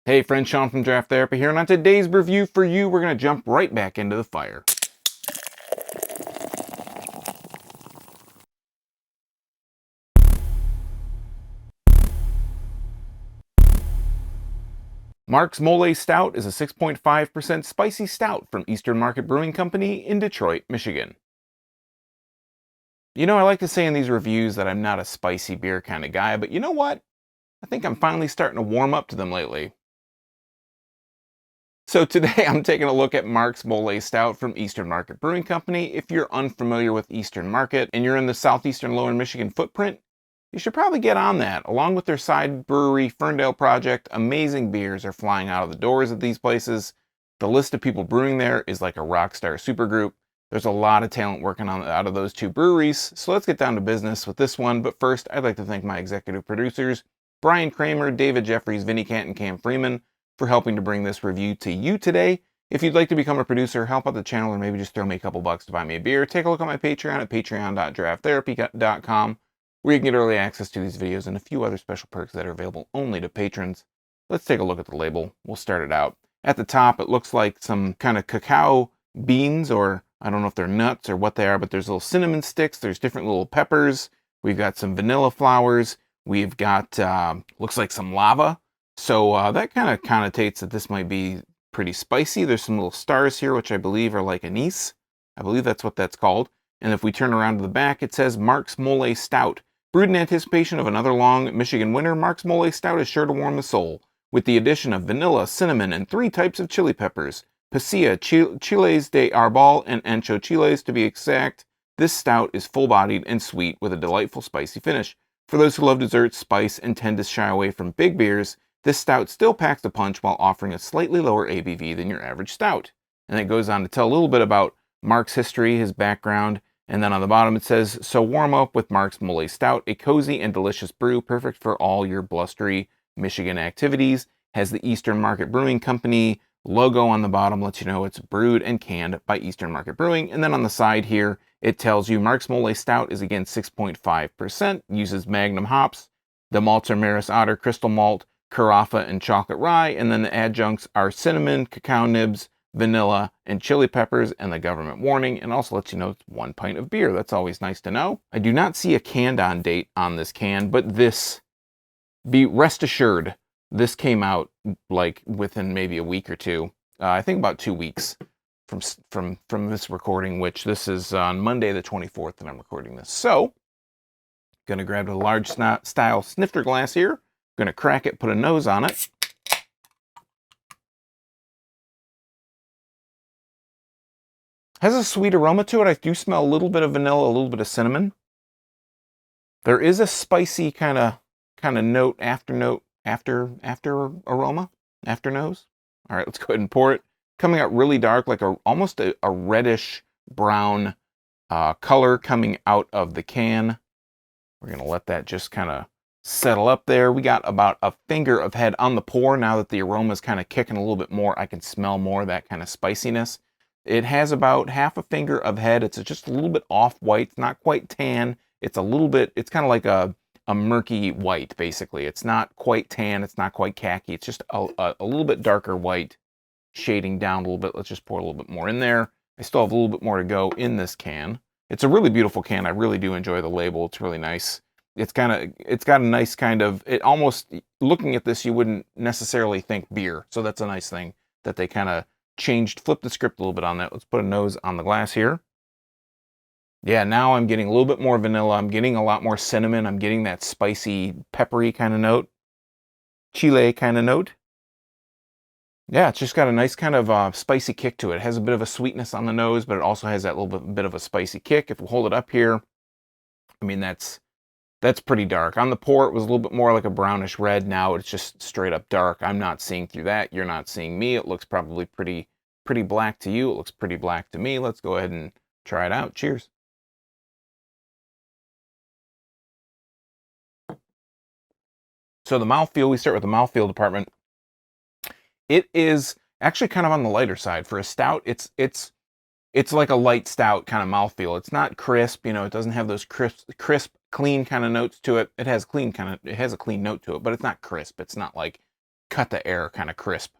Hey friends, Sean from Draft Therapy here, and on today's review for you, we're going to jump right back into the fire. Mark's Mole Stout is a 6.5% spicy stout from Eastern Market Brewing Company in Detroit, Michigan. You know, I like to say in these reviews that I'm not a spicy beer kind of guy, but you know what? I think I'm finally starting to warm up to them lately. So today I'm taking a look at Mark's Mole Stout from Eastern Market Brewing Company. If you're unfamiliar with Eastern Market and you're in the southeastern lower Michigan footprint, you should probably get on that. Along with their side brewery, Ferndale Project, amazing beers are flying out of the doors at these places. The list of people brewing there is like a rock star supergroup. There's a lot of talent working on out of those two breweries. So let's get down to business with this one. But first, I'd like to thank my executive producers, Brian Kramer, David Jeffries, Vinnie Kent, and Cam Freeman, for helping to bring this review to you today. If you'd like to become a producer, help out the channel, or maybe just throw me a couple bucks to buy me a beer, take a look at my Patreon at patreon.drafttherapy.com, where you can get early access to these videos and a few other special perks that are available only to patrons. Let's take a look at the label. We'll start it out. At the top, it looks like some kind of cacao beans, or I don't know if they're nuts or what they are, but there's little cinnamon sticks, there's different little peppers, we've got some vanilla flowers, we've got, looks like some lava. So that kind of connotates that this might be pretty spicy. There's some little stars here, which I believe are like anise. I believe that's what that's called. And if we turn around to the back, it says Mark's Mole Stout. Brewed in anticipation of another long Michigan winter, Mark's Mole Stout is sure to warm the soul. With the addition of vanilla, cinnamon, and 3 types of chili peppers, pasilla, chiles de arbol, and ancho chiles to be exact, this stout is full-bodied and sweet with a delightful spicy finish. For those who love desserts, spice, and tend to shy away from big beers, this stout still packs a punch while offering a slightly lower ABV than your average stout. And it goes on to tell a little bit about Mark's history, his background, and then on the bottom it says, so warm up with Mark's Mole Stout, a cozy and delicious brew perfect for all your blustery Michigan activities. Has the Eastern Market Brewing Company logo on the bottom, lets you know it's brewed and canned by Eastern Market Brewing. And then on the side here, it tells you Mark's Mole Stout is again 6.5%, uses Magnum hops. The malts are Maris Otter, Crystal Malt, Carafa, and chocolate rye, and then the adjuncts are cinnamon, cacao nibs, vanilla, and chili peppers, and the government warning, and also lets you know it's 1 pint of beer. That's always nice to know. I do not see a canned on date on this can, but be rest assured, this came out like within maybe a week or two. I think about 2 weeks from this recording, which this is on Monday the 24th that I'm recording this. So, gonna grab a large style snifter glass here. Gonna crack it, put a nose on it. Has a sweet aroma to it. I do smell a little bit of vanilla, a little bit of cinnamon. There is a spicy kind of note, after aroma, after nose. All right, let's go ahead and pour it. Coming out really dark, like almost a reddish brown color coming out of the can. We're gonna let that just kind of settle up there. We got about a finger of head on the pour. Now that the aroma is kind of kicking a little bit more, I can smell more of that kind of spiciness. It has about half a finger of head. It's just a little bit off-white. It's not quite tan. It's a little bit, it's kind of like a murky white, basically. It's not quite tan. It's not quite khaki. It's just a little bit darker white, shading down a little bit. Let's just pour a little bit more in there. I still have a little bit more to go in this can. It's a really beautiful can. I really do enjoy the label. It's really nice. It's got a nice kind of, it almost, looking at this, you wouldn't necessarily think beer. So that's a nice thing that they kind of flipped the script a little bit on that. Let's put a nose on the glass here. Yeah, now I'm getting a little bit more vanilla. I'm getting a lot more cinnamon. I'm getting that spicy, peppery kind of note. Chile kind of note. Yeah, it's just got a nice kind of spicy kick to it. It has a bit of a sweetness on the nose, but it also has that little bit of a spicy kick. If we hold it up here, I mean, that's pretty dark. On the pour, it was a little bit more like a brownish red. Now it's just straight up dark. I'm not seeing through that. You're not seeing me. It looks probably pretty black to you. It looks pretty black to me. Let's go ahead and try it out. Cheers. So the mouthfeel, we start with the mouthfeel department. It is actually kind of on the lighter side. For a stout, it's like a light stout kind of mouthfeel. It's not crisp, you know, it doesn't have those crisp, clean kind of notes to it. It has a clean note to it, but it's not crisp. It's not like cut the air kind of crisp.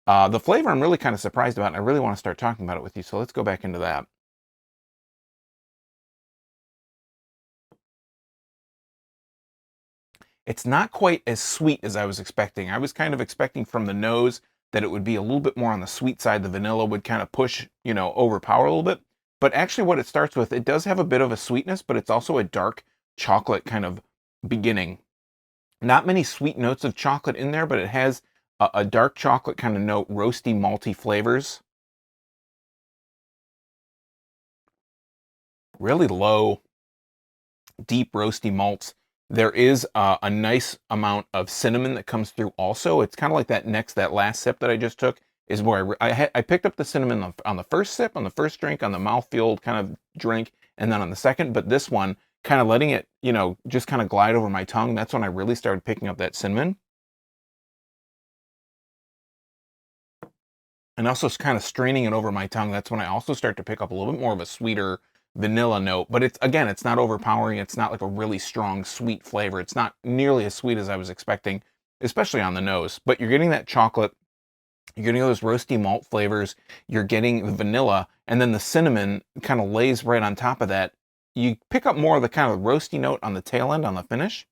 The flavor I'm really kind of surprised about, and I really want to start talking about it with you, so let's go back into that. It's not quite as sweet as I was expecting. I was kind of expecting from the nose that it would be a little bit more on the sweet side. The vanilla would kind of push, overpower a little bit. But actually what it starts with, it does have a bit of a sweetness, but it's also a dark chocolate kind of beginning. Not many sweet notes of chocolate in there, but it has a dark chocolate kind of note, roasty, malty flavors. Really low, deep roasty malts. There is a nice amount of cinnamon that comes through also. It's kind of like that last sip that I just took is where I picked up the cinnamon on the first sip, on the first drink, on the mouthfeel kind of drink, and then on the second. But this one, kind of letting it, just kind of glide over my tongue, that's when I really started picking up that cinnamon. And also kind of straining it over my tongue, that's when I also start to pick up a little bit more of a sweeter vanilla note. But it's not overpowering. It's not like a really strong sweet flavor. It's not nearly as sweet as I was expecting, especially on the nose. But you're getting that chocolate, you're getting those roasty malt flavors, you're getting the vanilla, and then the cinnamon kind of lays right on top of that. You pick up more of the kind of roasty note on the tail end, on the finish.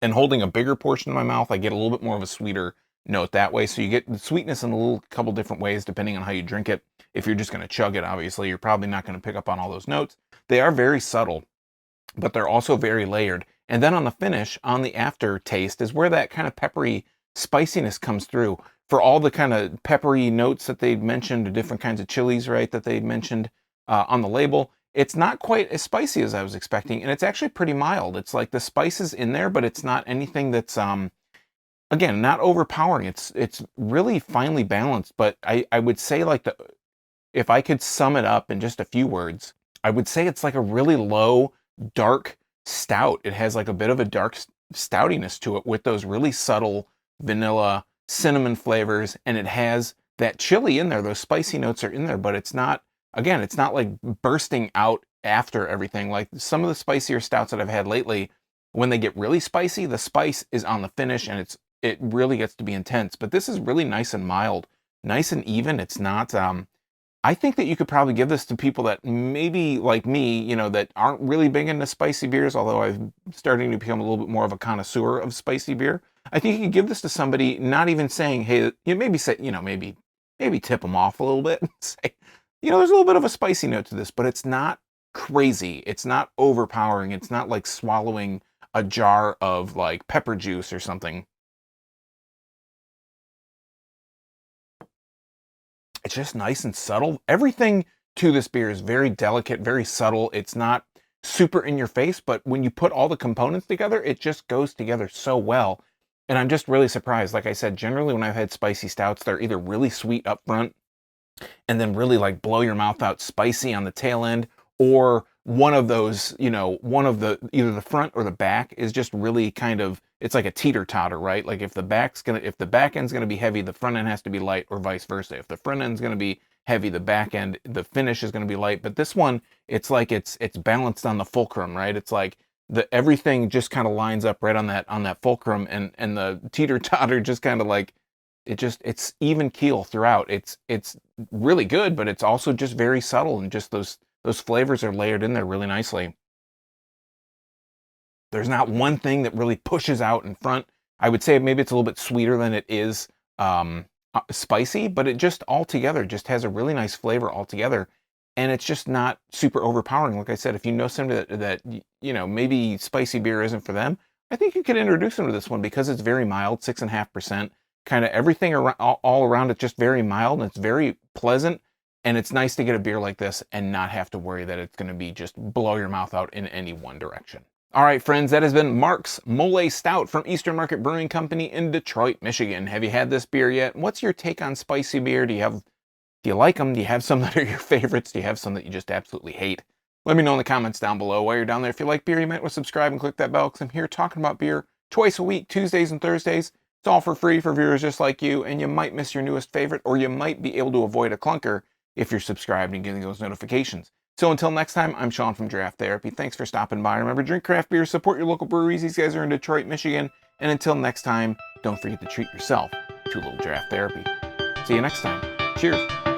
And holding a bigger portion in my mouth, I get a little bit more of a sweeter note that way. So you get the sweetness in a couple different ways depending on how you drink it. If you're just going to chug it, obviously, you're probably not going to pick up on all those notes. They are very subtle, but they're also very layered. And then on the finish, on the aftertaste, is where that kind of peppery spiciness comes through. For all the kind of peppery notes that they mentioned, different kinds of chilies, right, that they mentioned on the label, it's not quite as spicy as I was expecting, and it's actually pretty mild. It's like the spice is in there, but it's not anything that's, again, not overpowering. It's really finely balanced, but I would say like if I could sum it up in just a few words, I would say it's like a really low, dark stout. It has like a bit of a dark stoutiness to it with those really subtle vanilla, cinnamon flavors, and it has that chili in there. Those spicy notes are in there, but it's not, again, it's not like bursting out after everything. Like some of the spicier stouts that I've had lately, when they get really spicy, the spice is on the finish and it really gets to be intense. But this is really nice and mild, nice and even. It's not, I think that you could probably give this to people that maybe like me, that aren't really big into spicy beers, although I'm starting to become a little bit more of a connoisseur of spicy beer. I think you could give this to somebody, not even saying, hey, maybe say, maybe tip them off a little bit and say, there's a little bit of a spicy note to this, but it's not crazy. It's not overpowering. It's not like swallowing a jar of like pepper juice or something. It's just nice and subtle. Everything to this beer is very delicate, very subtle. It's not super in your face, but when you put all the components together, it just goes together so well. And I'm just really surprised. Like I said, generally when I've had spicy stouts, they're either really sweet up front and then really like blow your mouth out spicy on the tail end, or one of those, one of the, either the front or the back is just really kind of, it's like a teeter-totter, right? Like if the back end's gonna be heavy, the front end has to be light, or vice versa. If the front end's gonna be heavy, the back end, the finish is gonna be light. But this one, it's like it's balanced on the fulcrum, right? It's like everything just kind of lines up right on that fulcrum, and the teeter-totter just kind of like, it's even keel throughout. It's really good, but it's also just very subtle, and just those flavors are layered in there really nicely. There's not one thing that really pushes out in front. I would say maybe it's a little bit sweeter than it is spicy, but it just altogether just has a really nice flavor altogether. And it's just not super overpowering. Like I said, if you know somebody that maybe spicy beer isn't for them, I think you could introduce them to this one because it's very mild, 6.5%. Kind of everything around, all around it, just very mild, and it's very pleasant. And it's nice to get a beer like this and not have to worry that it's going to be just blow your mouth out in any one direction. All right, friends, that has been Mark's Mole Stout from Eastern Market Brewing Company in Detroit, Michigan. Have you had this beer yet? What's your take on spicy beer? Do you like them? Do you have some that are your favorites? Do you have some that you just absolutely hate? Let me know in the comments down below. While you're down there, if you like beer, you might want to subscribe and click that bell, because I'm here talking about beer twice a week, Tuesdays and Thursdays. It's all for free for viewers just like you, and you might miss your newest favorite, or you might be able to avoid a clunker if you're subscribed and getting those notifications. So until next time, I'm Sean from Draft Therapy. Thanks for stopping by. Remember, drink craft beer, support your local breweries. These guys are in Detroit, Michigan. And until next time, don't forget to treat yourself to a little draft therapy. See you next time. Cheers.